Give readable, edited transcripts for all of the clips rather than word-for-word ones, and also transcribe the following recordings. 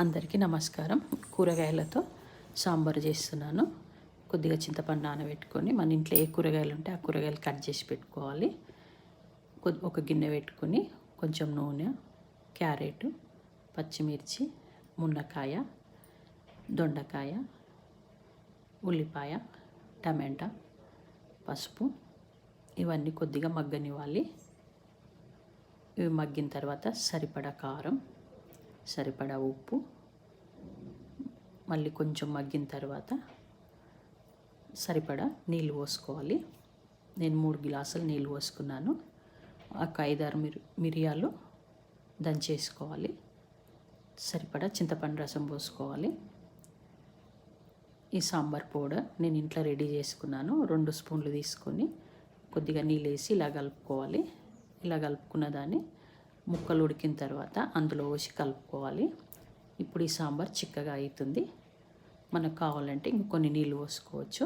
అందరికీ నమస్కారం. కూరగాయలతో సాంబార్ చేస్తున్నాను. కొద్దిగా చింతపండు నానబెట్టుకొని మన ఇంట్లో ఏ కూరగాయలు ఉంటే ఆ కూరగాయలు కట్ చేసి పెట్టుకోవాలి. ఒక గిన్నె పెట్టుకొని కొంచెం నూనె, క్యారెట్, పచ్చిమిర్చి, మునక్కాయ, దొండకాయ, ఉల్లిపాయ, టమాటా, పసుపు ఇవన్నీ కొద్దిగా మగ్గనివ్వాలి. ఇవి మగ్గిన తర్వాత సరిపడా కారం, సరిపడా ఉప్పు, మళ్ళీ కొంచెం మగ్గిన తర్వాత సరిపడా నీళ్ళు పోసుకోవాలి. నేను 3 గ్లాసులు నీళ్ళు పోసుకున్నాను. ఒక 5-6 మిరియాలు దంచేసుకోవాలి. సరిపడా చింతపండు రసం పోసుకోవాలి. ఈ సాంబార్ పౌడర్ నేను ఇంట్లో రెడీ చేసుకున్నాను. 2 స్పూన్లు తీసుకొని కొద్దిగా నీళ్ళు వేసి ఇలా కలుపుకోవాలి. ఇలా కలుపుకున్న దాన్ని ముక్కలు ఉడికిన తర్వాత అందులో పోసి కలుపుకోవాలి. ఇప్పుడు ఈ సాంబార్ చిక్కగా అవుతుంది. మనకు కావాలంటే ఇంకొన్ని నీళ్ళు పోసుకోవచ్చు.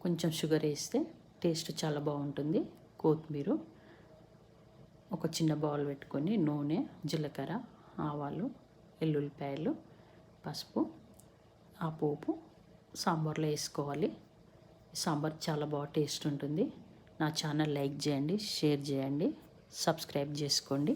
కొంచెం షుగర్ వేస్తే టేస్ట్ చాలా బాగుంటుంది. కొత్తిమీర, ఒక చిన్న బౌల్ పెట్టుకొని నూనె, జీలకర్ర, ఆవాలు, ఎల్లుల్లిపాయలు, పసుపు, ఆ పోపు సాంబార్లో వేసుకోవాలి. సాంబార్ చాలా బాగా టేస్ట్ ఉంటుంది. నా ఛానల్ లైక్ చేయండి, షేర్ చేయండి, సబ్స్క్రైబ్ చేసుకోండి.